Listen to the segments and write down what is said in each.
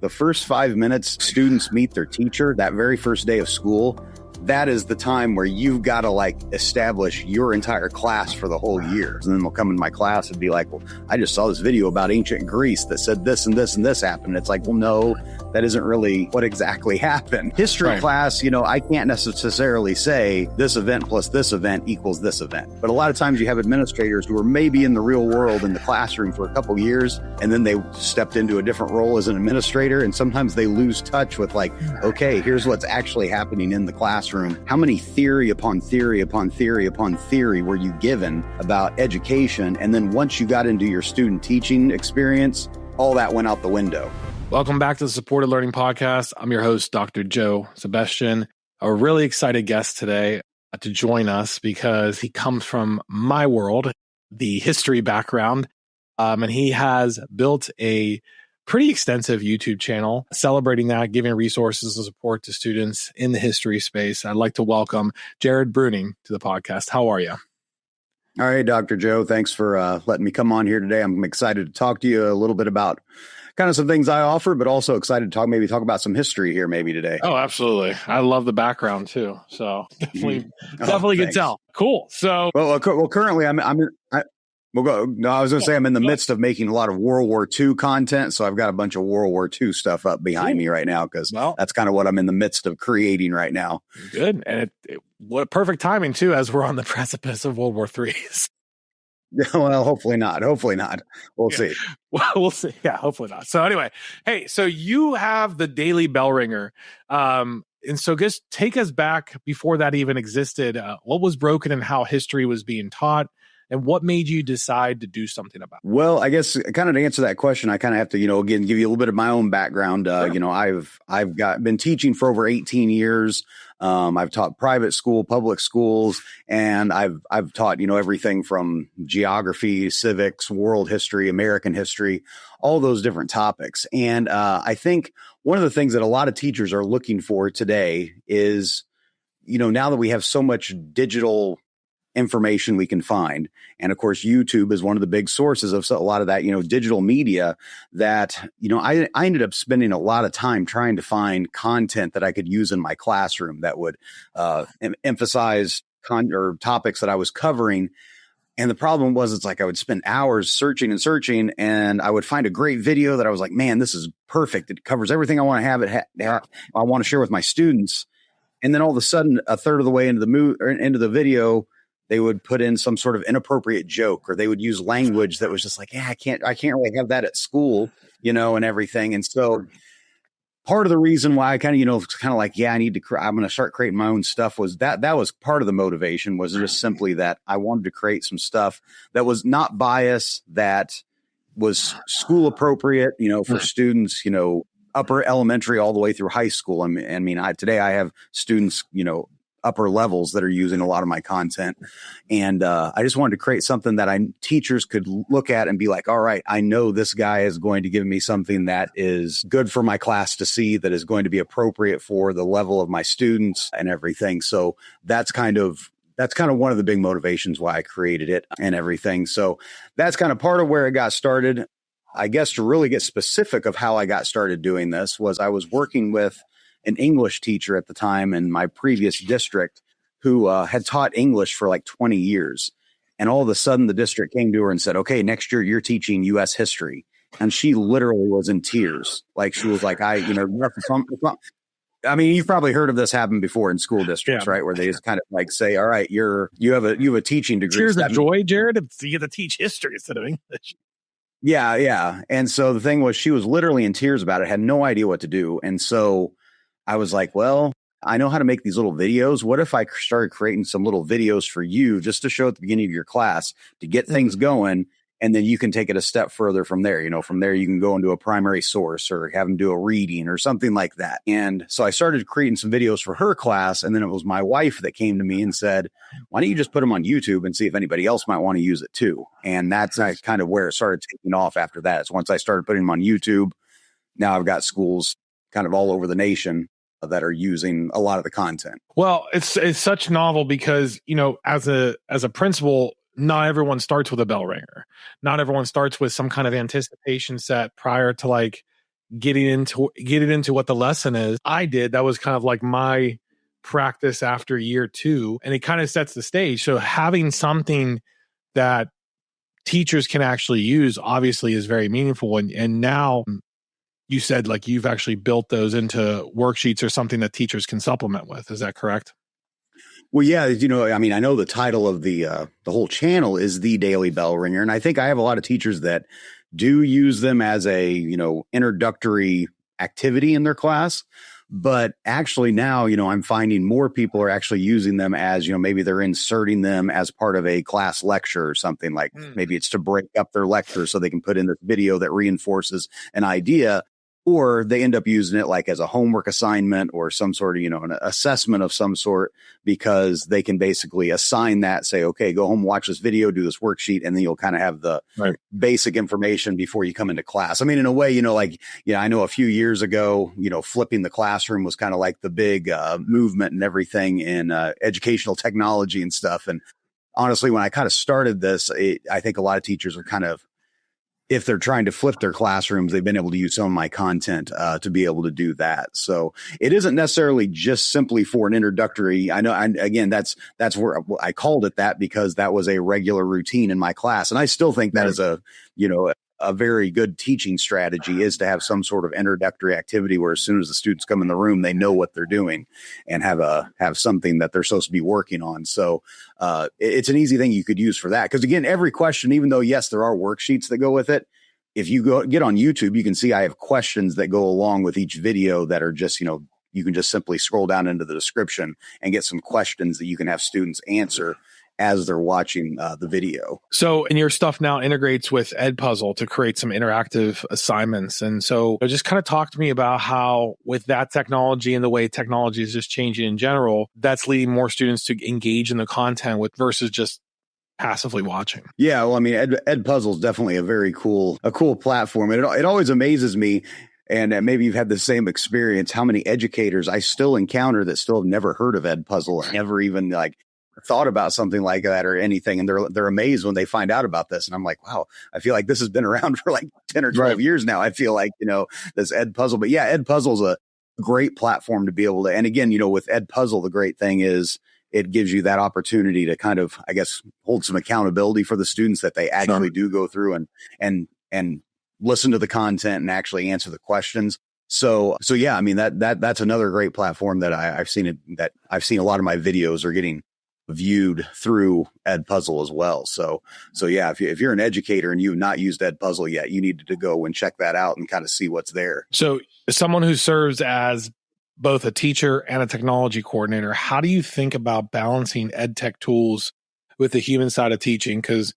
The first 5 minutes students meet their teacher, that very first day of school, that is the time where you've got to like establish your entire class for the whole year. And then they'll come in my class and be like, well, I just saw this video about ancient Greece that said this and this and this happened. It's like, well, no, that isn't really what exactly happened. History class, I can't necessarily say this event plus this event equals this event. But a lot of times you have administrators who are maybe in the real world in the classroom for a couple years, and then they stepped into a different role as an administrator. And sometimes they lose touch with like, okay, here's what's actually happening in the classroom. How many theory upon theory upon theory upon theory were you given about education? And then once you got into your student teaching experience, all that went out the window. Welcome back to the Supported Learning Podcast. I'm your host, Dr. Joe Sebastian. A really excited guest today to join us because he comes from my world, the history background, and he has built a pretty extensive YouTube channel celebrating that, giving resources and support to students in the history space. I'd like to welcome Jared Bruening to the podcast. How are you? All right, Dr. Joe, thanks for letting me come on here today. I'm excited to talk to you a little bit about kind of some things I offer, but also excited to talk about some history here maybe today. Oh, absolutely. I love the background too. So definitely can tell. Cool. So, well, currently I was going to say I'm in the midst of making a lot of World War II content. So I've got a bunch of World War II stuff up behind me right now because that's kind of what I'm in the midst of creating right now. Good. And what perfect timing too, as we're on the precipice of World War III. Well, hopefully not. We'll see. Well, we'll see. Yeah, hopefully not. So anyway, hey, so you have the Daily Bell Ringer. And so just take us back before that even existed. What was broken and how history was being taught? And what made you decide to do something about it? Well, I guess kind of to answer that question, I kind of have to, again, give you a little bit of my own background. Sure. I've been teaching for over 18 years. I've taught private school, public schools, and I've taught, everything from geography, civics, world history, American history, all those different topics. And I think one of the things that a lot of teachers are looking for today is, now that we have so much digital information we can find. And of course, YouTube is one of the big sources of a lot of that, digital media that, I ended up spending a lot of time trying to find content that I could use in my classroom that would emphasize or topics that I was covering. And the problem was, it's like I would spend hours searching and I would find a great video that I was like, man, this is perfect. It covers everything I want to have I want to share with my students. And then all of a sudden, a third of the way into the video, they would put in some sort of inappropriate joke, or they would use language that was just like, I can't really have that at school, and everything. And so part of the reason why I kind of, I'm going to start creating my own stuff was that was part of the motivation, was just simply that I wanted to create some stuff that was not biased, that was school appropriate, for students, upper elementary all the way through high school. Today I have students, upper levels that are using a lot of my content. And I just wanted to create something that teachers could look at and be like, all right, I know this guy is going to give me something that is good for my class to see, that is going to be appropriate for the level of my students and everything. So that's kind of one of the big motivations why I created it and everything. So that's kind of part of where it got started. I guess to really get specific of how I got started doing this was I was working with an English teacher at the time in my previous district who had taught English for like 20 years. And all of a sudden the district came to her and said, okay, next year you're teaching U.S. history. And she literally was in tears. Like she was like, you've probably heard of this happen before in school districts, right? Where they just kind of like say, all right, you have a teaching degree. Tears of joy, Jared, you get to teach history instead of English. Yeah. And so the thing was, she was literally in tears about it, had no idea what to do. And so I was like, well, I know how to make these little videos. What if I started creating some little videos for you just to show at the beginning of your class to get things going? And then you can take it a step further from there. From there, you can go into a primary source or have them do a reading or something like that. And so I started creating some videos for her class. And then it was my wife that came to me and said, why don't you just put them on YouTube and see if anybody else might want to use it too? And that's kind of where it started taking off after that. So once I started putting them on YouTube, now I've got schools kind of all over the nation that are using a lot of the content. Well, it's such novel because, as a principal, not everyone starts with a bell ringer. Not everyone starts with some kind of anticipation set prior to getting into what the lesson is. I did. That was kind of like my practice after year 2, and it kind of sets the stage. So having something that teachers can actually use obviously is very meaningful. And now you said like you've actually built those into worksheets or something that teachers can supplement with. Is that correct? Well, yeah, I mean, I know the title of the whole channel is The Daily Bell Ringer, and I think I have a lot of teachers that do use them as a, introductory activity in their class. But actually now, I'm finding more people are actually using them as, maybe they're inserting them as part of a class lecture or something, like maybe it's to break up their lecture so they can put in this video that reinforces an idea. Or they end up using it like as a homework assignment or some sort of, an assessment of some sort, because they can basically assign that, say, okay, go home, watch this video, do this worksheet, and then you'll kind of have the basic information before you come into class. I mean, in a way, I know a few years ago, flipping the classroom was kind of like the big movement and everything in educational technology and stuff. And honestly, when I kind of started this, I think a lot of teachers are kind of, if they're trying to flip their classrooms, they've been able to use some of my content to be able to do that. So it isn't necessarily just simply for an introductory. I know, again, that's where I called it that, because that was a regular routine in my class. And I still think that is a very good teaching strategy, is to have some sort of introductory activity where as soon as the students come in the room, they know what they're doing and have something that they're supposed to be working on. So it's an easy thing you could use for that. Because again, every question, even though, yes, there are worksheets that go with it, if you get on YouTube, you can see I have questions that go along with each video that are just, you can just simply scroll down into the description and get some questions that you can have students answer as they're watching the video. So, and your stuff now integrates with Edpuzzle to create some interactive assignments. And so just kind of talk to me about how with that technology and the way technology is just changing in general, that's leading more students to engage in the content with versus just passively watching. Yeah, well, I mean, Edpuzzle is definitely a very cool platform. And it always amazes me, and maybe you've had the same experience, how many educators I still encounter that still have never heard of Edpuzzle, never even thought about something like that or anything. And they're amazed when they find out about this. And I'm like, wow, I feel like this has been around for like 10 or 12 years now. I feel like, this Edpuzzle, but yeah, Edpuzzle is a great platform to be able to, and again, with Edpuzzle, the great thing is it gives you that opportunity to kind of, I guess, hold some accountability for the students that they actually do go through and listen to the content and actually answer the questions. So yeah, I mean, that's another great platform that I've seen a lot of my videos are getting viewed through Edpuzzle as well. So yeah, if you're an educator and you've not used Edpuzzle yet, you need to go and check that out and kind of see what's there. So someone who serves as both a teacher and a technology coordinator, how do you think about balancing ed tech tools with the human side of teaching? Because,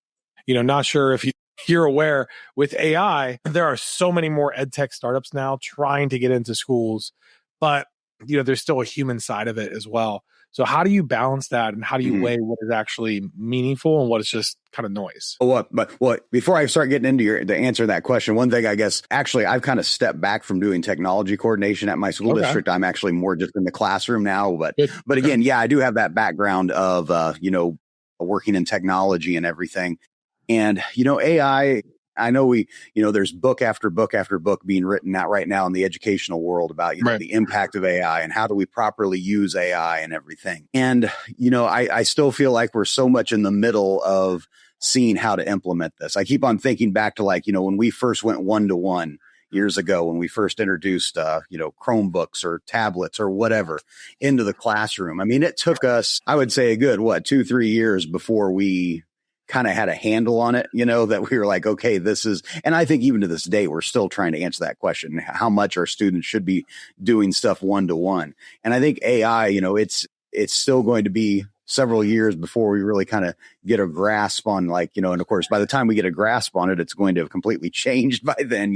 not sure if you're aware, with AI, there are so many more ed tech startups now trying to get into schools, but there's still a human side of it as well. So how do you balance that, and how do you weigh what is actually meaningful and what is just kind of noise? Well, before I start getting into to answer that question, one thing, I guess, actually, I've kind of stepped back from doing technology coordination at my school district. I'm actually more just in the classroom now. But again, yeah, I do have that background of, working in technology and everything. And, AI, I know there's book after book after book being written out right now in the educational world about, the impact of AI and how do we properly use AI and everything. And, I still feel like we're so much in the middle of seeing how to implement this. I keep on thinking back to when we first went 1-to-1 years ago, when we first introduced, Chromebooks or tablets or whatever into the classroom. I mean, it took us, I would say, a good, 2-3 years before we kind of had a handle on it, that we were like, okay, this is, and I think even to this day, we're still trying to answer that question, how much our students should be doing stuff 1-to-1. And I think AI, it's still going to be several years before we really kind of get a grasp on and of course, by the time we get a grasp on it, it's going to have completely changed by then,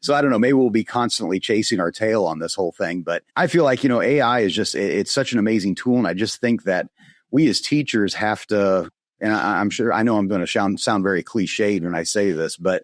So I don't know, maybe we'll be constantly chasing our tail on this whole thing. But I feel like, AI is just, it's such an amazing tool. And I just think that we as teachers have to, and I know I'm going to sound very cliched when I say this, but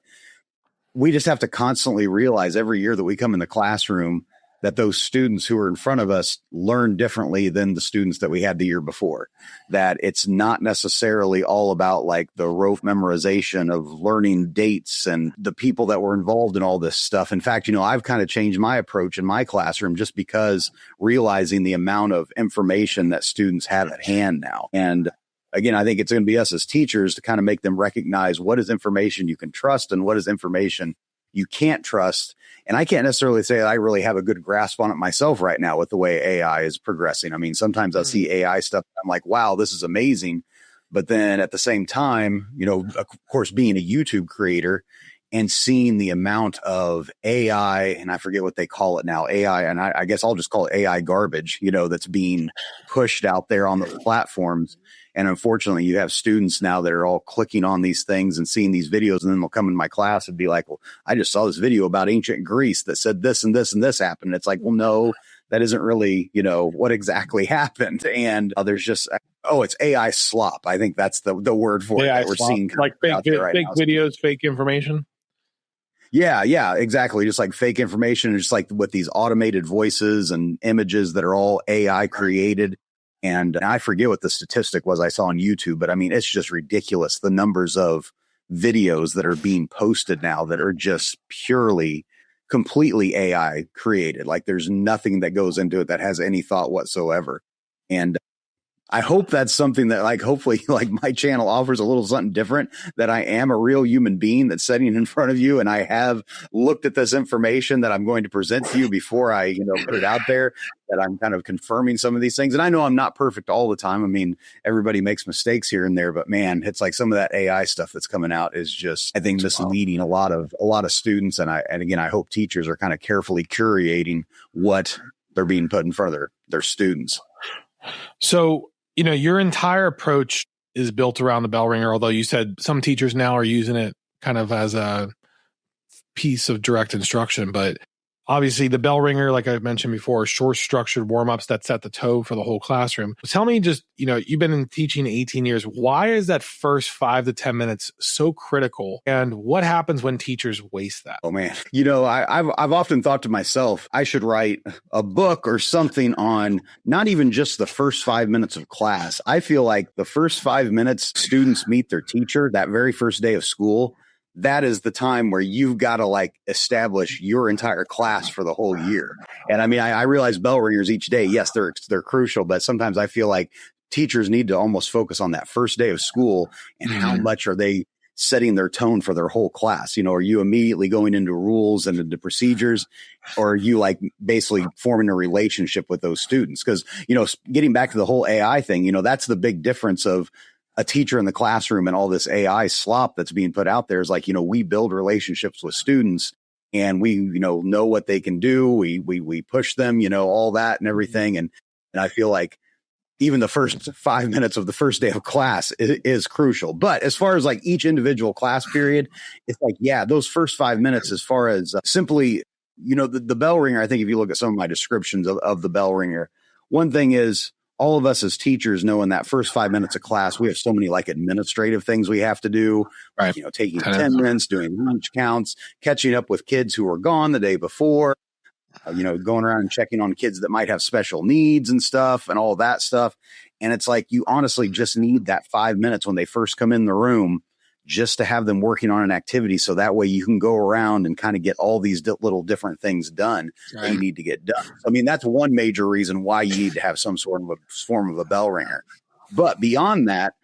we just have to constantly realize every year that we come in the classroom that those students who are in front of us learn differently than the students that we had the year before. That it's not necessarily all about like the rote memorization of learning dates and the people that were involved in all this stuff. In fact, I've kind of changed my approach in my classroom just because realizing the amount of information that students have at hand now. And again, I think it's going to be us as teachers to kind of make them recognize what is information you can trust and what is information you can't trust. And I can't necessarily say I really have a good grasp on it myself right now with the way AI is progressing. I mean, sometimes I'll see AI stuff. I'm like, wow, this is amazing. But then at the same time, of course, being a YouTube creator and seeing the amount of AI, and I forget what they call it now, AI, and I guess I'll just call it AI garbage, that's being pushed out there on the platforms. And unfortunately, you have students now that are all clicking on these things and seeing these videos, and then they'll come in my class and be like, well, I just saw this video about ancient Greece that said this and this and this happened. And it's like, well, no, that isn't really, what exactly happened. And there's just, it's AI slop. I think that's the word for AI it that we're slop. seeing. Like fake videos, fake information. Yeah, exactly. Just like fake information, just like with these automated voices and images that are all AI created. And I forget what the statistic was I saw on YouTube, but I mean, it's just ridiculous. The numbers of videos that are being posted now that are just completely AI created. Like there's nothing that goes into it that has any thought whatsoever. And I hope that's something that hopefully my channel offers a little something different, that I am a real human being that's sitting in front of you. And I have looked at this information that I'm going to present to you before I, put it out there, that I'm kind of confirming some of these things. And I know I'm not perfect all the time. I mean, everybody makes mistakes here and there, but man, it's like some of that AI stuff that's coming out is just, I think, misleading a lot of students. And again, I hope teachers are kind of carefully curating what they're being put in front of their students. So, your entire approach is built around the bell ringer, although you said some teachers now are using it kind of as a piece of direct instruction. But obviously the bell ringer, like I mentioned before, short structured warm-ups that set the tone for the whole classroom. Tell me just, you've been in teaching 18 years. Why is that first 5 to 10 minutes so critical? And what happens when teachers waste that? Oh man, I've often thought to myself, I should write a book or something on not even just the first 5 minutes of class. I feel like the first 5 minutes students meet their teacher, that very first day of school, that is the time where you've got to establish your entire class for the whole year. And I mean, I realize bell ringers each day, yes, they're crucial, but sometimes I feel like teachers need to almost focus on that first day of school and how much are they setting their tone for their whole class. Are you immediately going into rules and into procedures, or are you basically forming a relationship with those students? Because, getting back to the whole AI thing, that's the big difference of a teacher in the classroom and all this AI slop that's being put out there is we build relationships with students and we, know what they can do. We push them, all that and everything. And I feel like even the first 5 minutes of the first day of class is crucial. But as far as each individual class period, it's those first 5 minutes, as far as simply, the bell ringer, I think if you look at some of my descriptions of the bell ringer, one thing is, all of us as teachers know in that first 5 minutes of class, we have so many administrative things we have to do, right? Taking attendance, doing lunch counts, catching up with kids who were gone the day before, going around and checking on kids that might have special needs and stuff and all that stuff. And it's you honestly just need that 5 minutes when they first come in the room just to have them working on an activity. So that way you can go around and kind of get all these little different things done that you need to get done. I mean, that's one major reason why you need to have some sort of a form of a bell ringer. But beyond that,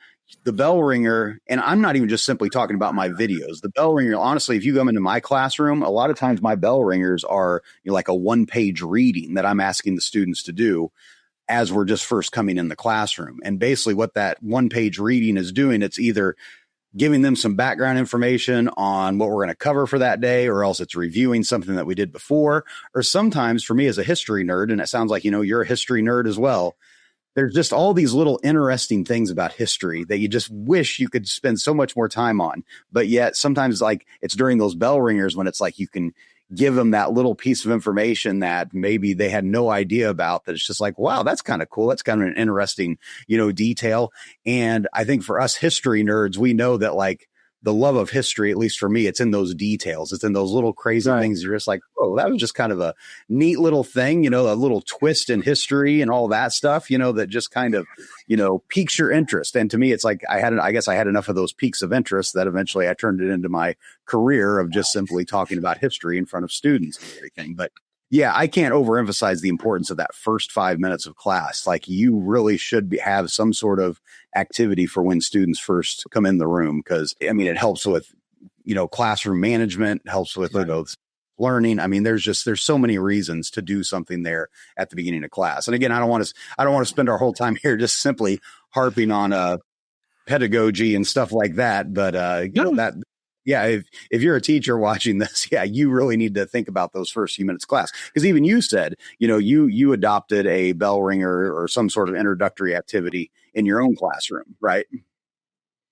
the bell ringer, and I'm not even just simply talking about my videos, the bell ringer, honestly, if you come into my classroom, a lot of times my bell ringers are like a 1-page reading that I'm asking the students to do as we're just first coming in the classroom. And basically what that 1-page reading is doing, it's either giving them some background information on what we're going to cover for that day, or else it's reviewing something that we did before. Or sometimes for me as a history nerd, and it sounds like, you're a history nerd as well, there's just all these little interesting things about history that you just wish you could spend so much more time on. But yet sometimes it's during those bell ringers when it's you can give them that little piece of information that maybe they had no idea about, that it's just wow, that's kind of cool. That's kind of an interesting, detail. And I think for us history nerds, we know that the love of history, at least for me, it's in those details. It's in those little crazy things. You're just like, oh, that was just kind of a neat little thing, you know, a little twist in history and all that stuff, you know, that just kind of, you know, piques your interest. And to me, it's like I guess I had enough of those peaks of interest that eventually I turned it into my career of just simply talking about history in front of students and everything. But yeah, I can't overemphasize the importance of that first 5 minutes of class. Like, you really should have some sort of activity for when students first come in the room. Cause I mean, it helps with, you know, classroom management, helps with, you know, learning. I mean, there's so many reasons to do something there at the beginning of class. And again, I don't want to spend our whole time here just simply harping on pedagogy and stuff like that. But you know, that, yeah, if you're a teacher watching this, yeah, you really need to think about those first few minutes of class. Because even you said, you know, you adopted a bell ringer or some sort of introductory activity in your own classroom, right?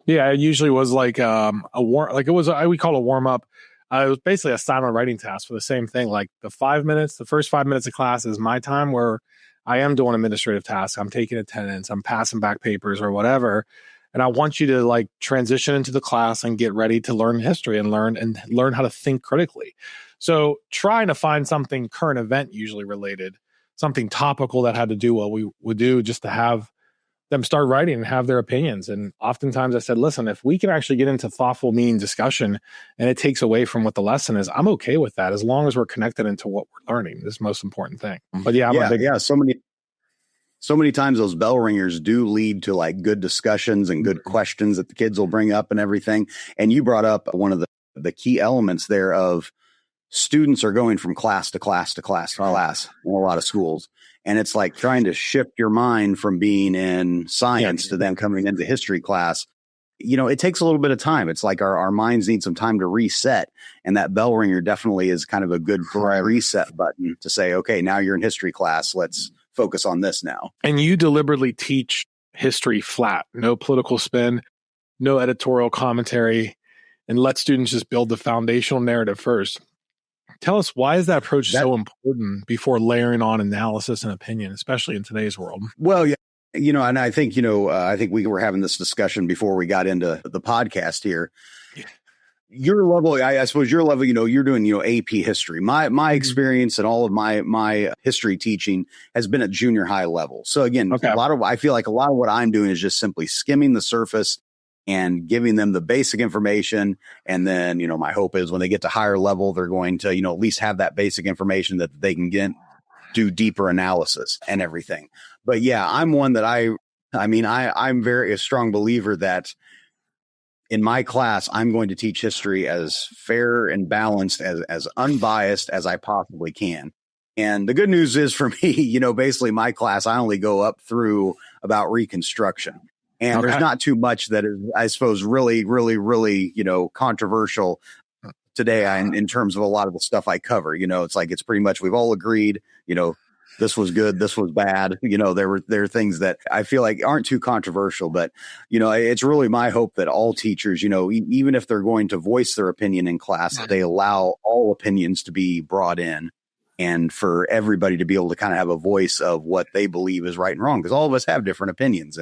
Yeah, it usually was like we call it a warm up. It was basically a silent writing task for the same thing. Like the first 5 minutes of class is my time where I am doing administrative tasks. I'm taking attendance, I'm passing back papers or whatever. And I want you to like transition into the class and get ready to learn history and learn how to think critically. So trying to find something current event usually related, something topical that had to do what we would do just to have them start writing and have their opinions. And oftentimes I said, listen, if we can actually get into thoughtful, meaning discussion and it takes away from what the lesson is, I'm okay with that as long as we're connected into what we're learning. This is the most important thing. But yeah, so many times those bell ringers do lead to like good discussions and good questions that the kids will bring up and everything. And you brought up one of the key elements there of students are going from class to class to class to class in a lot of schools. And it's like trying to shift your mind from being in science to then coming into history class. You know, it takes a little bit of time. It's like our minds need some time to reset. And that bell ringer definitely is kind of a good reset button to say, okay, now you're in history class. Let's focus on this now. And you deliberately teach history flat, no political spin, no editorial commentary, and let students just build the foundational narrative first. Tell us, why is that approach so important before layering on analysis and opinion, especially in today's world? Well, yeah, you know, and I think, you know, I think we were having this discussion before we got into the podcast here. Yeah. Your level, I suppose your level, you know, you're doing, you know, AP history. My experience and all of my history teaching has been at junior high level. So again, I feel like a lot of what I'm doing is just simply skimming the surface and giving them the basic information. And then, you know, my hope is when they get to higher level, they're going to, you know, at least have that basic information that they can do deeper analysis and everything. But yeah, I'm one that I'm very a strong believer that in my class, I'm going to teach history as fair and balanced, as unbiased as I possibly can. And the good news is for me, you know, basically my class, I only go up through about Reconstruction. And there's not too much that is, I suppose, really, really, really, you know, controversial today in terms of a lot of the stuff I cover. You know, it's like, it's pretty much, we've all agreed, you know, this was good, this was bad. You know, there are things that I feel like aren't too controversial, but, you know, it's really my hope that all teachers, you know, even if they're going to voice their opinion in class, they allow all opinions to be brought in and for everybody to be able to kind of have a voice of what they believe is right and wrong, because all of us have different opinions.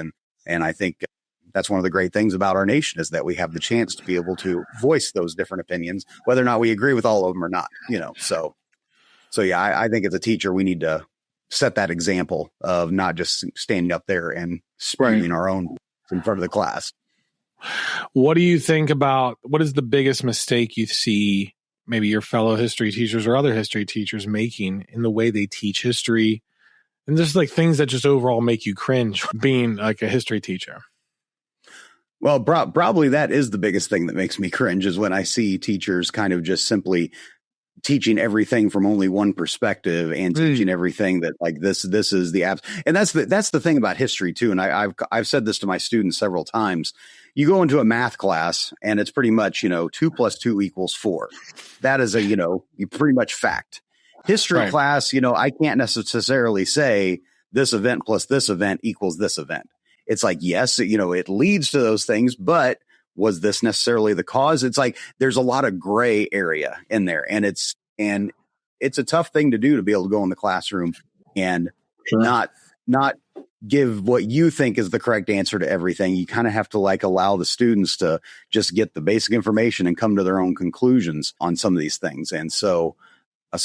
And I think that's one of the great things about our nation is that we have the chance to be able to voice those different opinions, whether or not we agree with all of them or not, you know. So yeah, I think as a teacher, we need to set that example of not just standing up there and spewing our own in front of the class. What do you think about, what is the biggest mistake you see maybe your fellow history teachers or other history teachers making in the way they teach history? And just like things that just overall make you cringe being like a history teacher. Well, probably that is the biggest thing that makes me cringe is when I see teachers kind of just simply teaching everything from only one perspective and teaching everything that like this is the apps. And that's the thing about history too. And I've said this to my students several times. You go into a math class and it's pretty much, you know, 2 + 2 = 4. That is you know, pretty much fact. History class, you know, I can't necessarily say this event plus this event equals this event. It's like, yes, you know, it leads to those things, but was this necessarily the cause? It's like, there's a lot of gray area in there, and it's a tough thing to do, to be able to go in the classroom and not give what you think is the correct answer to everything. You kind of have to like allow the students to just get the basic information and come to their own conclusions on some of these things. And so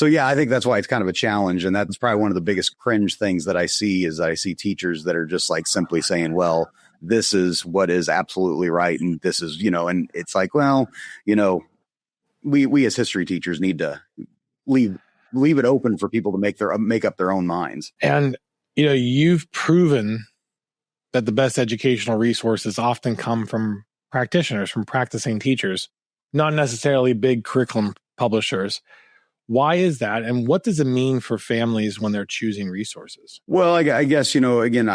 yeah, I think that's why it's kind of a challenge. And that's probably one of the biggest cringe things that I see is I see teachers that are just like simply saying, well, this is what is absolutely right. And this is, and it's like, well, we as history teachers need to leave it open for people to make up their own minds. And, you've proven that the best educational resources often come from practitioners, from practicing teachers, not necessarily big curriculum publishers. Why is that? And what does it mean for families when they're choosing resources? Well, I guess, again, so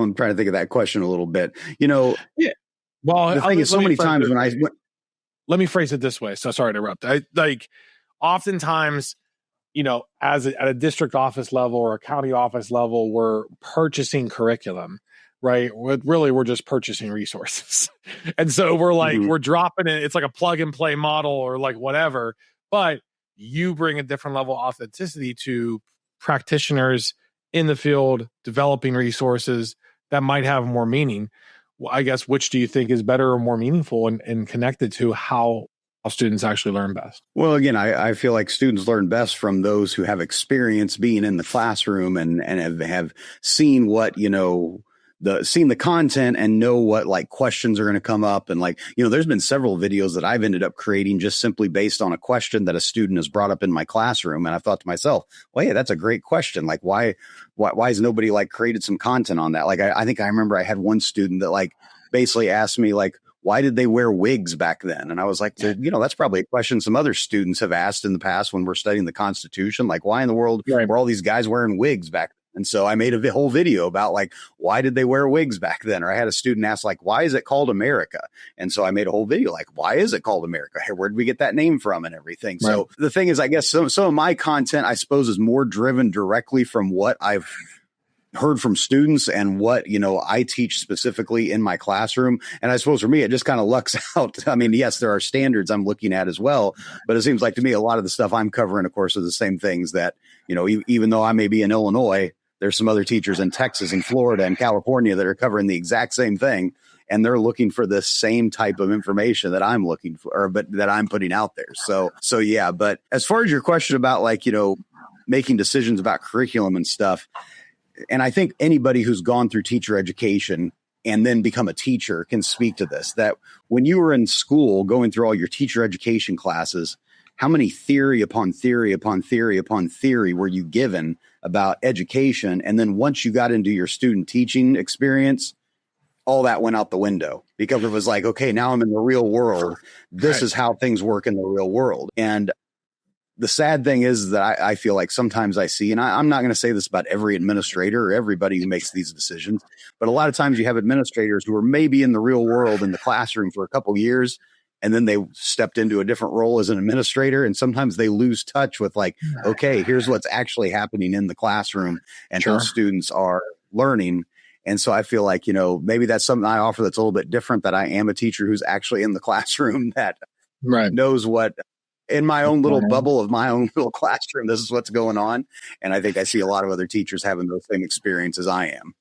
I'm trying to think of that question a little bit, Yeah. Well, the thing is so many times let me phrase it this way. So sorry to interrupt. Oftentimes, at a district office level or a county office level, we're purchasing curriculum, right? We're just purchasing resources. And so we're like, we're dropping it. It's like a plug and play model or like whatever, but you bring a different level of authenticity to practitioners in the field, developing resources that might have more meaning. Well, I guess, which do you think is better or more meaningful and connected to how students actually learn best? Well, again, I feel like students learn best from those who have experience being in the classroom and have seen what, seen the content and know what like questions are going to come up. And like, there's been several videos that I've ended up creating just simply based on a question that a student has brought up in my classroom. And I thought to myself, well, yeah, that's a great question. Like, why has nobody like created some content on that? Like, I think I remember I had one student that like basically asked me like, why did they wear wigs back then? And I was like, that's probably a question some other students have asked in the past when we're studying the Constitution. Like, why in the world were all these guys wearing wigs back then? And so I made a whole video about like, why did they wear wigs back then? Or I had a student ask like, why is it called America? And so I made a whole video like, why is it called America? Hey, where did we get that name from and everything? Right. So the thing is, I guess some of my content, I suppose, is more driven directly from what I've heard from students and what, I teach specifically in my classroom. And I suppose for me, it just kind of lucks out. I mean, yes, there are standards I'm looking at as well, but it seems like to me, a lot of the stuff I'm covering, of course, are the same things that, even though I may be in Illinois, there's some other teachers in Texas and Florida and California that are covering the exact same thing. And they're looking for the same type of information that I'm looking for, but that I'm putting out there. So yeah. But as far as your question about like, making decisions about curriculum and stuff, and I think anybody who's gone through teacher education and then become a teacher can speak to this, that when you were in school going through all your teacher education classes, how many theory upon theory upon theory upon theory were you given about education? And then once you got into your student teaching experience, all that went out the window because it was like, okay, now I'm in the real world. This is how things work in the real world. And the sad thing is that I feel like sometimes I see, and I'm not going to say this about every administrator or everybody who makes these decisions, but a lot of times you have administrators who are maybe in the real world in the classroom for a couple of years, and then they stepped into a different role as an administrator. And sometimes they lose touch with like, okay, here's what's actually happening in the classroom and how students are learning. And so I feel like, maybe that's something I offer that's a little bit different, that I am a teacher who's actually in the classroom that knows what, in my own little bubble of my own little classroom, this is what's going on. And I think I see a lot of other teachers having those same experiences I am.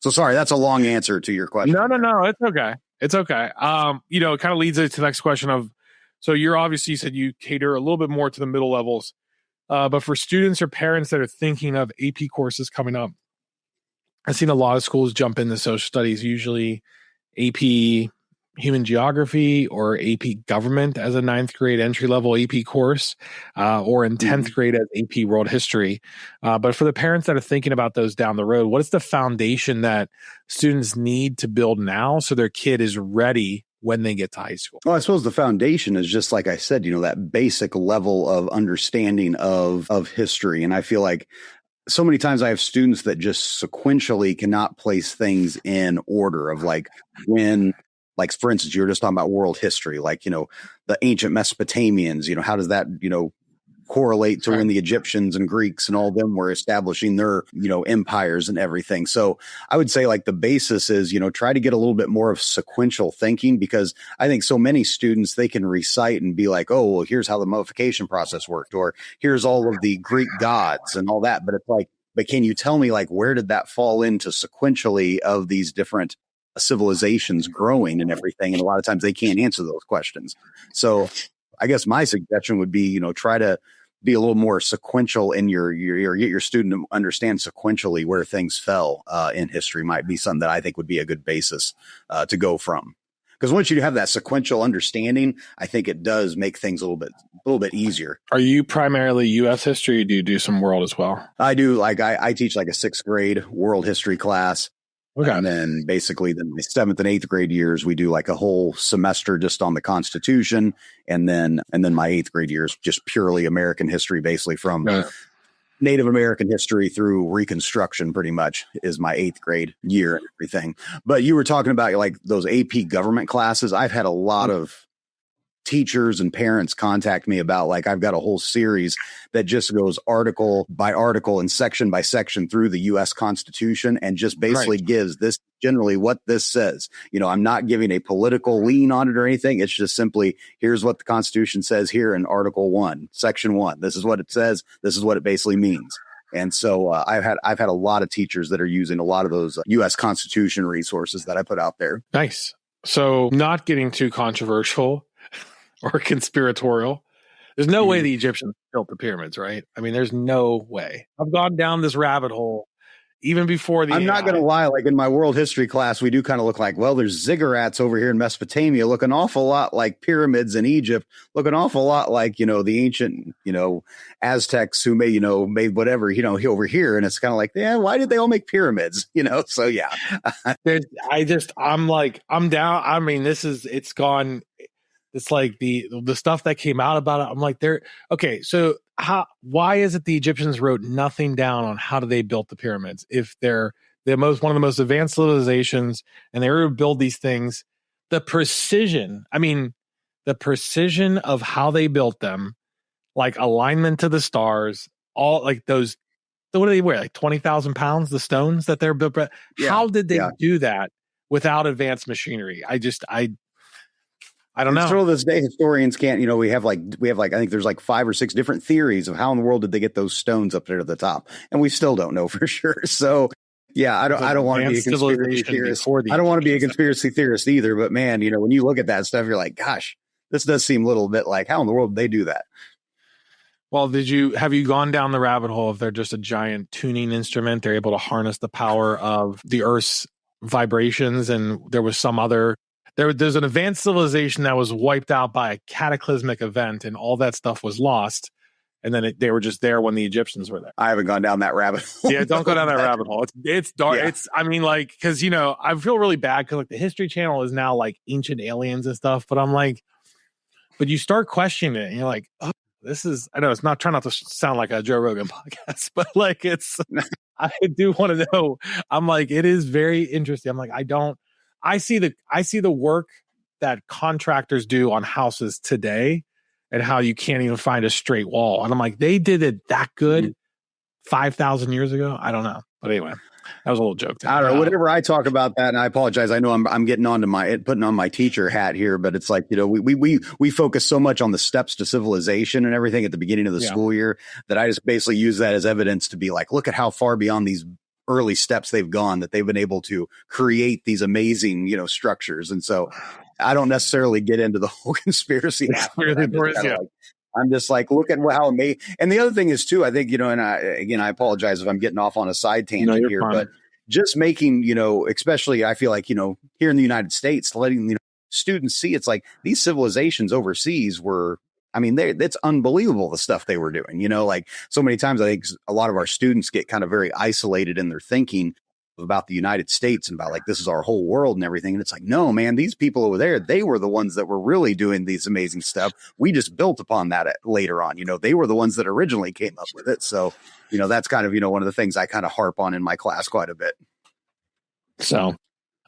So sorry, that's a long answer to your question. No, it's okay. It's okay. It kind of leads us to the next question of, so you said you cater a little bit more to the middle levels, but for students or parents that are thinking of AP courses coming up, I've seen a lot of schools jump into social studies, usually AP Human Geography or AP Government as a 9th grade entry-level AP course, or in 10th grade as AP World History. But for the parents that are thinking about those down the road, what is the foundation that students need to build now so their kid is ready when they get to high school? Well, I suppose the foundation is just like I said, that basic level of understanding of history. And I feel like so many times I have students that just sequentially cannot place things in order of like when, like, for instance, you were just talking about world history, like, the ancient Mesopotamians, how does that, correlate to when the Egyptians and Greeks and all of them were establishing their, empires and everything. So I would say like the basis is, try to get a little bit more of sequential thinking, because I think so many students, they can recite and be like, oh, well, here's how the mummification process worked, or here's all of the Greek gods and all that. But it's like, but can you tell me like where did that fall into sequentially of these different civilizations growing and everything? And a lot of times they can't answer those questions. So I guess my suggestion would be, try to be a little more sequential in your get your student to understand sequentially where things fell in history might be something that I think would be a good basis to go from. Because once you have that sequential understanding, I think it does make things a little bit easier. Are you primarily U.S. history, or do you do some world as well? I do. Like I teach like a 6th grade world history class. Okay. And then basically the 7th and 8th grade years, we do like a whole semester just on the Constitution. And then my 8th grade years, just purely American history, basically from Native American history through Reconstruction, pretty much is my 8th grade year and everything. But you were talking about like those AP government classes. I've had a lot of teachers and parents contact me about, like, I've got a whole series that just goes article by article and section by section through the U.S. Constitution and just basically gives this generally what this says. I'm not giving a political lean on it or anything. It's just simply, here's what the Constitution says here in Article 1, Section 1. This is what it says. This is what it basically means. And so I've had a lot of teachers that are using a lot of those U.S. Constitution resources that I put out there. Nice. So not getting too controversial or conspiratorial. There's no way the Egyptians built the pyramids, right? I mean, there's no way. I've gone down this rabbit hole even before the I'm not going to lie. Like in my world history class, we do kind of look like, well, there's ziggurats over here in Mesopotamia, look an awful lot like pyramids in Egypt, look an awful lot like, the ancient, Aztecs who made whatever, over here. And it's kind of like, yeah, why did they all make pyramids? So yeah. I'm down. I mean, it's gone. It's like the stuff that came out about it. I'm like, okay. So why is it the Egyptians wrote nothing down on how do they built the pyramids? If they're one of the most advanced civilizations and they were to build these things, the precision of how they built them, like alignment to the stars, all like those, what do they weigh? Like 20,000 pounds, the stones that they're built. How did they do that without advanced machinery? I don't know. Still to this day, historians can't, we have like, I think there's like 5 or 6 different theories of how in the world did they get those stones up there to the top. And we still don't know for sure. So yeah, I don't want to be a conspiracy theorist. I don't want to be a conspiracy theorist either, but man, when you look at that stuff, you're like, gosh, this does seem a little bit like how in the world did they do that? Well, have you gone down the rabbit hole if they're just a giant tuning instrument? They're able to harness the power of the Earth's vibrations. And there was some other, there's an advanced civilization that was wiped out by a cataclysmic event and all that stuff was lost. And then they were just there when the Egyptians were there. I haven't gone down that rabbit hole. Yeah, don't go down that rabbit hole. It's dark. Yeah. Because, I feel really bad because like the History Channel is now like ancient aliens and stuff. But I'm like, but you start questioning it and you're like, oh, I know it's not trying not to sound like a Joe Rogan podcast, but like I do want to know. I'm like, it is very interesting. I'm like, I see the work that contractors do on houses today and how you can't even find a straight wall. And I'm like, they did it that good 5,000 years ago. I don't know. But anyway, that was a little joke. I don't know. Whenever I talk about that, and I apologize, I know I'm getting on to putting on my teacher hat here, but it's like, we focus so much on the steps to civilization and everything at the beginning of the school year that I just basically use that as evidence to be like, look at how far beyond these early steps they've gone that they've been able to create these amazing, structures. And so I don't necessarily get into the whole conspiracy. I'm just like, look at how it made. And the other thing is too, I think, and I apologize if I'm getting off on a side tangent here, but just making, especially I feel like, here in the United States, letting, students see it's like these civilizations overseas were, it's unbelievable the stuff they were doing, like so many times I think a lot of our students get kind of very isolated in their thinking about the United States and about like, this is our whole world and everything. And it's like, no, man, these people over there, they were the ones that were really doing these amazing stuff. We just built upon that later on, they were the ones that originally came up with it. So, that's kind of, one of the things I kind of harp on in my class quite a bit. So,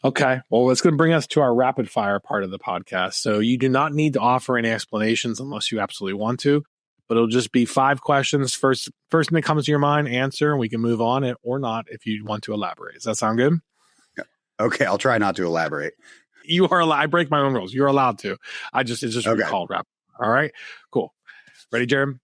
okay. Well, it's going to bring us to our rapid fire part of the podcast. So you do not need to offer any explanations unless you absolutely want to, but it'll just be 5 questions. First thing that comes to your mind, answer, and we can move on it or not if you want to elaborate. Does that sound good? Okay. I'll try not to elaborate. You are allowed. I break my own rules. You're allowed to. It's just called rapid. All right, cool. Ready, Jared?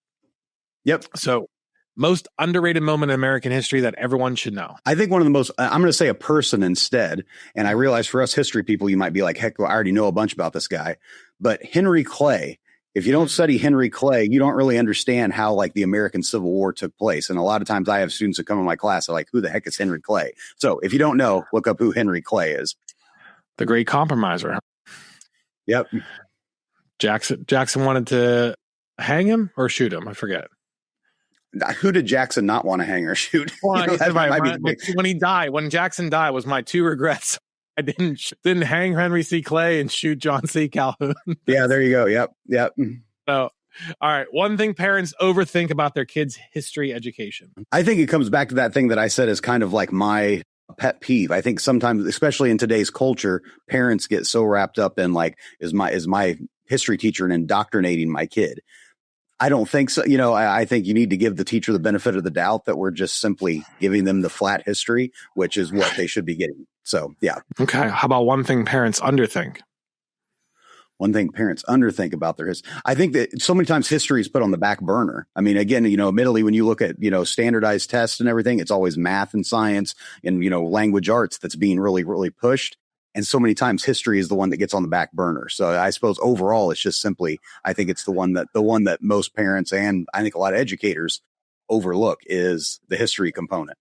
Yep. So most underrated moment in American history that everyone should know? I think one of the most, I'm going to say a person instead. And I realize for us history people, you might be like, heck, well, I already know a bunch about this guy. But Henry Clay, if you don't study Henry Clay, you don't really understand how like the American Civil War took place. And a lot of times I have students that come in my class are like, who the heck is Henry Clay? So if you don't know, look up who Henry Clay is. The great compromiser. Yep. Jackson wanted to hang him or shoot him. I forget. Who did Jackson not want to hang or shoot? Well, when Jackson died was my two regrets. I didn't hang Henry C. Clay and shoot John C. Calhoun. Yeah, there you go. Yep. So, all right. One thing parents overthink about their kids' history education. I think it comes back to that thing that I said is kind of like my pet peeve. I think sometimes, especially in today's culture, parents get so wrapped up in like, is my history teacher and indoctrinating my kid? I don't think so. I think you need to give the teacher the benefit of the doubt that we're just simply giving them the flat history, which is what they should be getting. So, yeah. Okay. How about one thing parents underthink? One thing parents underthink about their history. I think that so many times history is put on the back burner. I mean, again, admittedly, when you look at, standardized tests and everything, it's always math and science and, language arts that's being really, really pushed. And so many times history is the one that gets on the back burner. So I suppose overall, it's just simply, I think it's the one that most parents and I think a lot of educators overlook is the history component.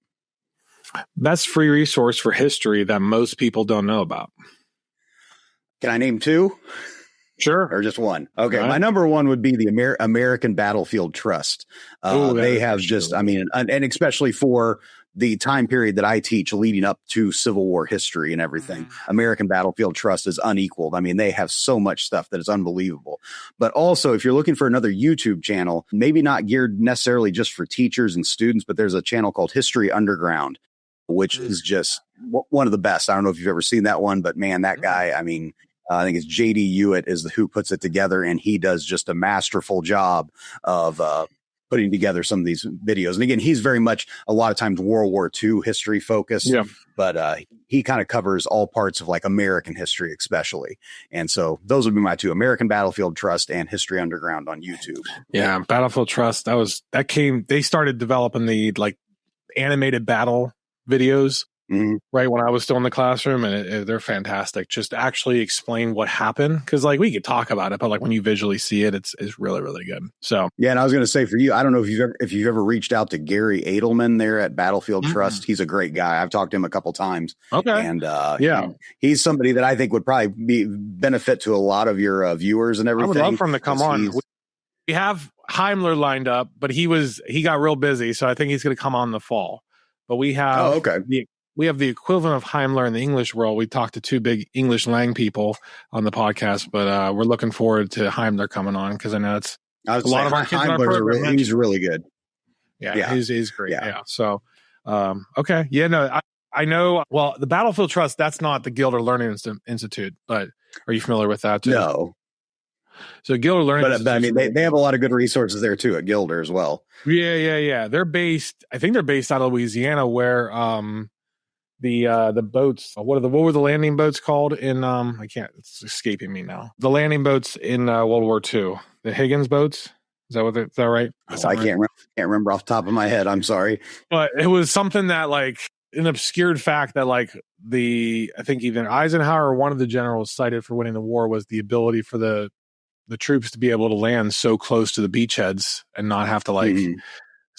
Best free resource for history that most people don't know about. Can I name two? Sure. Or just one? Okay. Right. My number one would be the American Battlefield Trust. They have just, and especially for the time period that I teach leading up to Civil War history and everything, American Battlefield Trust is unequaled. I mean, they have so much stuff that is unbelievable. But also, if you're looking for another YouTube channel, maybe not geared necessarily just for teachers and students, but there's a channel called History Underground, which is just one of the best. I don't know if you've ever seen that one, but man, that guy, I think it's J.D. Hewitt is who puts it together, and he does just a masterful job of putting together some of these videos. And again, he's very much a lot of times World War II history focused, but he kind of covers all parts of like American history, especially. And so those would be my two: American Battlefield Trust and History Underground on YouTube. Yeah, Battlefield Trust. They started developing the like animated battle videos. Right when I was still in the classroom, and they're fantastic. Just actually explain what happened, because like we could talk about it, but like when you visually see it, it's really, really good. So yeah, and I was going to say for you, I don't know if you've ever reached out to Gary Edelman there at Battlefield Trust. He's a great guy. I've talked to him a couple times. Okay, and he's somebody that I think would probably benefit to a lot of your viewers and everything. I would love for him to come on. We have Heimler lined up, but he got real busy, so I think he's going to come on in the fall. But we have we have the equivalent of Heimler in the English world. We talked to two big English lang people on the podcast, but we're looking forward to Heimler coming on, because I know it's a lot of our kids in our program. He's really good. Yeah. He's great. Yeah. So, okay. Yeah, no, I know. Well, the Battlefield Trust, that's not the Gilder Learning Institute, but are you familiar with that too? No. So Gilder Learning Institute. But I mean, they have a lot of good resources there too at Gilder as well. Yeah. I think they're based out of Louisiana, where the boats, what were the landing boats called in it's escaping me now. The landing boats in World War II, the Higgins boats. Is that right? I can't remember off the top of my head. I'm sorry. But it was something that like an obscured fact that like I think either Eisenhower or one of the generals cited for winning the war was the ability for the troops to be able to land so close to the beachheads and not have to like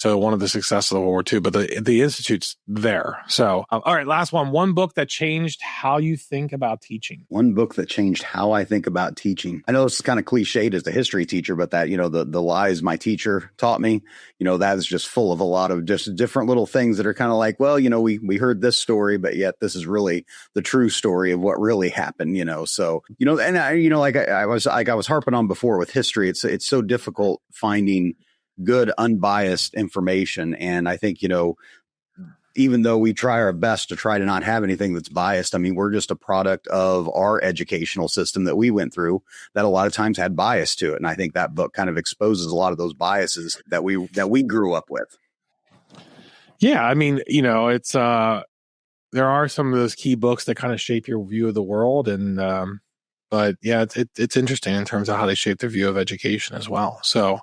So one of the successes of World War II, but the Institute's there. So, all right, last one. One book that changed how you think about teaching. One book that changed how I think about teaching. I know this is kind of cliched as a history teacher, but that, the lies my teacher taught me, that is just full of a lot of just different little things that are kind of like, well, we heard this story, but yet this is really the true story of what really happened, So, and I was harping on before with history, it's so difficult finding good unbiased information. And I think, even though we try our best to try to not have anything that's biased, I mean, we're just a product of our educational system that we went through that a lot of times had bias to it. And I think that book kind of exposes a lot of those biases that we grew up with. Yeah. I mean, it's, there are some of those key books that kind of shape your view of the world. And, but yeah, it's interesting in terms of how they shape their view of education as well. So,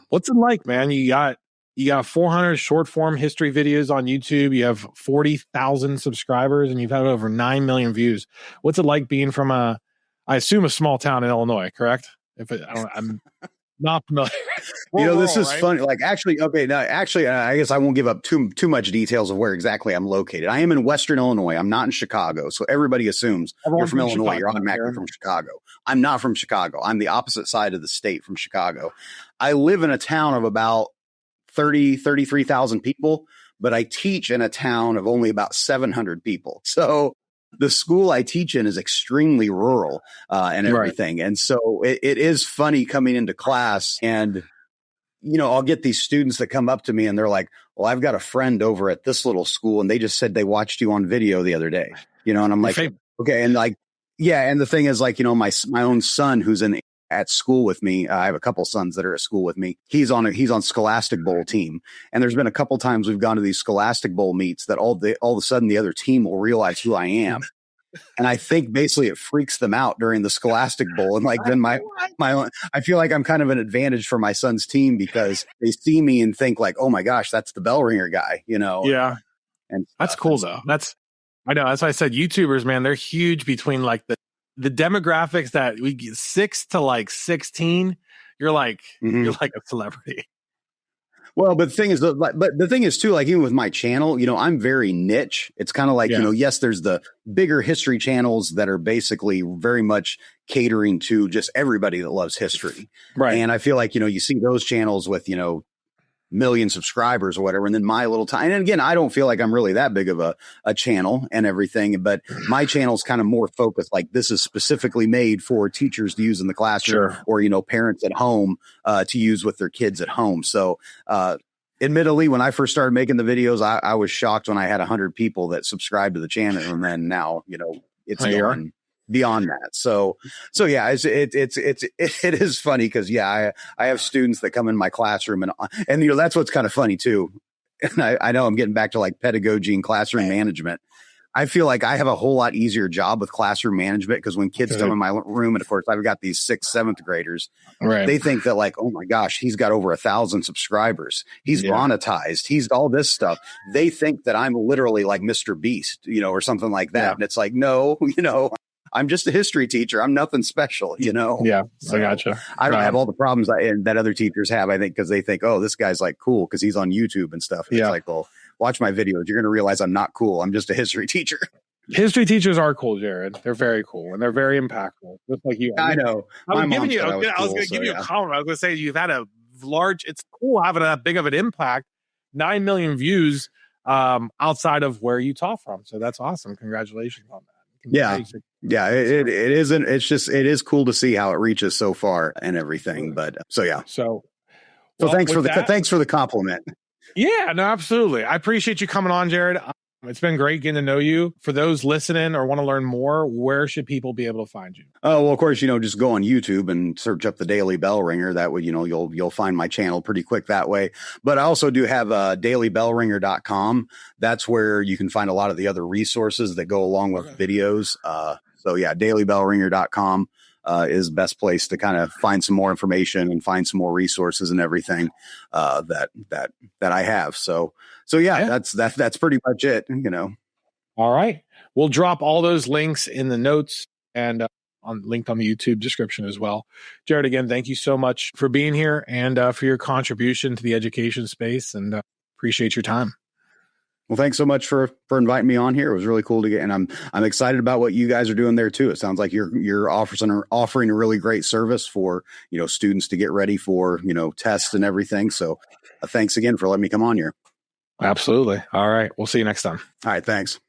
what's it like, man? You got You got 400 short form history videos on YouTube. You have 40,000 subscribers, and you've had over 9 million views. What's it like being from I assume a small town in Illinois, correct? I'm not familiar. This is funny. Like, actually, I guess I won't give up too much details of where exactly I'm located. I am in Western Illinois. I'm not in Chicago. So everybody assumes you're from Illinois. Chicago, you're automatically from Chicago. I'm not from Chicago. I'm the opposite side of the state from Chicago. I live in a town of about 33,000 people, but I teach in a town of only about 700 people. So the school I teach in is extremely rural and everything. Right. And so it is funny coming into class and, I'll get these students that come up to me and they're like, well, I've got a friend over at this little school and they just said they watched you on video the other day, and I'm like, okay. And like, yeah. And the thing is like, my own son who's at school with me. I have a couple sons that are at school with me. He's on Scholastic Bowl team. And there's been a couple times we've gone to these Scholastic Bowl meets that all of a sudden the other team will realize who I am. And I think basically it freaks them out during the Scholastic Bowl. And like, then my own, I feel like I'm kind of an advantage for my son's team because they see me and think like, oh my gosh, that's the bell ringer guy, Yeah. And that's cool though. I know. That's why I said YouTubers, man, they're huge between like the demographics that we get 6 to like 16. You're like a celebrity. Well, but the thing is too, like even with my channel, I'm very niche. It's kind of like, yes, there's the bigger history channels that are basically very much catering to just everybody that loves history. Right. And I feel like, you see those channels with, million subscribers or whatever. And then my little time. And again, I don't feel like I'm really that big of a channel and everything, but my channel's kind of more focused. Like this is specifically made for teachers to use in the classroom or, parents at home to use with their kids at home. So, admittedly, when I first started making the videos, I was shocked when I had 100 people that subscribed to the channel. And then now, it's gone beyond that. So yeah, it is funny because I have students that come in my classroom and that's what's kind of funny too. And I know I'm getting back to like pedagogy and classroom management. I feel like I have a whole lot easier job with classroom management because when kids come in my room, and of course I've got these 6th, 7th graders, they think that like, oh my gosh, he's got over 1,000 subscribers. He's monetized. He's all this stuff. They think that I'm literally like Mr. Beast, or something like that. Yeah. And it's like, no, I'm just a history teacher. I'm nothing special, Yeah, so I gotcha. I don't have all the problems that other teachers have, I think, because they think, oh, this guy's like cool because he's on YouTube and stuff. And it's like, well, watch my videos. You're going to realize I'm not cool. I'm just a history teacher. History teachers are cool, Jared. They're very cool and they're very impactful. Just like you. I know. I was going to give you a compliment. I was going to say you've had it's cool having that big of an impact. 9 million views outside of where you taught from. So that's awesome. Congratulations on that. Yeah, it isn't. It's just, it is cool to see how it reaches so far and everything. But so thanks for the compliment. Yeah, no, absolutely. I appreciate you coming on, Jared. It's been great getting to know you. For those listening or want to learn more, where should people be able to find you? Oh, well, of course, just go on YouTube and search up the Daily Bell Ringer. That way, you'll find my channel pretty quick that way. But I also do have dailybellringer.com. That's where you can find a lot of the other resources that go along with videos. So yeah, dailybellringer.com is the best place to kind of find some more information and find some more resources and everything that I have. So yeah, that's pretty much it. All right, we'll drop all those links in the notes and linked on the YouTube description as well. Jared, again, thank you so much for being here and for your contribution to the education space, and appreciate your time. Well, thanks so much for inviting me on here. It was really cool to get, and I'm excited about what you guys are doing there too. It sounds like you're offering a really great service for, students to get ready for, tests and everything. So thanks again for letting me come on here. Absolutely. All right. We'll see you next time. All right. Thanks.